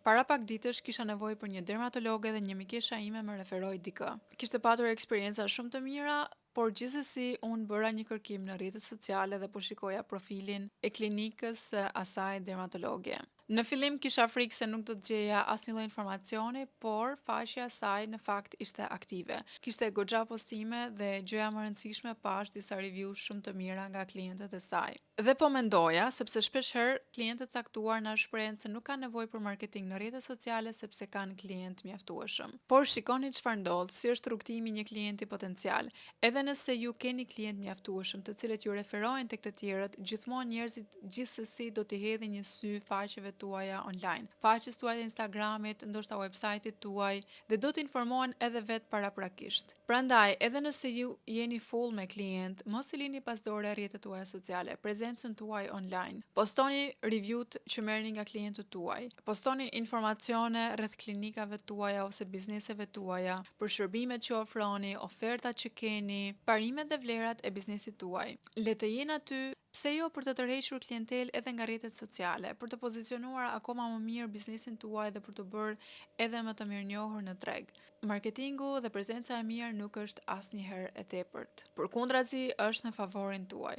Para pak ditësh kisha nevojë për një dermatologe dhe një mikesha ime më referoi dikë. Kishte patur eksperienca shumë të mira, por gjithsesi unë bëra një kërkim në rrjetet sociale dhe po shikoja profilin e klinikës së asaj dermatologe. Në fillim kisha frikë se nuk do të gjeja asnjë lloj informacioni, por faqja e saj në fakt ishte aktive. Kishte goxha postime dhe gjëja më e rëndësishme pash disa review shumë të mira nga klientët e saj. Dhe po mendoja, sepse shpeshherë klientët caktuar na shprehen se nuk kanë nevojë për marketing në rrjetet sociale sepse kanë klient mjaftueshëm. Por shikoni çfarë ndodh, si është rrugtimi një klienti potencial. Edhe nëse ju keni klient mjaftueshëm të cilët ju referojnë tek të tjerët, gjithmonë njerëzit gjithsesi do t'i hedhin një sy faqeve tuaja online, faqes tuaja të Instagramit, ndoshta website-it tuaj dhe do t'informohen edhe vetë paraprakisht. Prandaj, edhe nëse ju jeni full me klient, mos i lini pas dore rrjetet tuaja sociale, prezencën tuaj online. Postoni review-t që merrni nga klientët tuaj. Postoni informacione rreth klinikave tuaja ose bizneseve tuaja, për shërbimet që ofroni, ofertat që keni, parimet dhe vlerat e biznesit tuaj. Le të jenë aty. Pse jo për të tërhequr klientel edhe nga rrjetet sociale, për të pozicionuar akoma më mirë biznesin tuaj dhe për të bërë edhe më të mirënjohur në treg. Marketingu dhe prezenca e mirë nuk është asnjëherë e tepërt. Përkundrazi, është në favorin tuaj.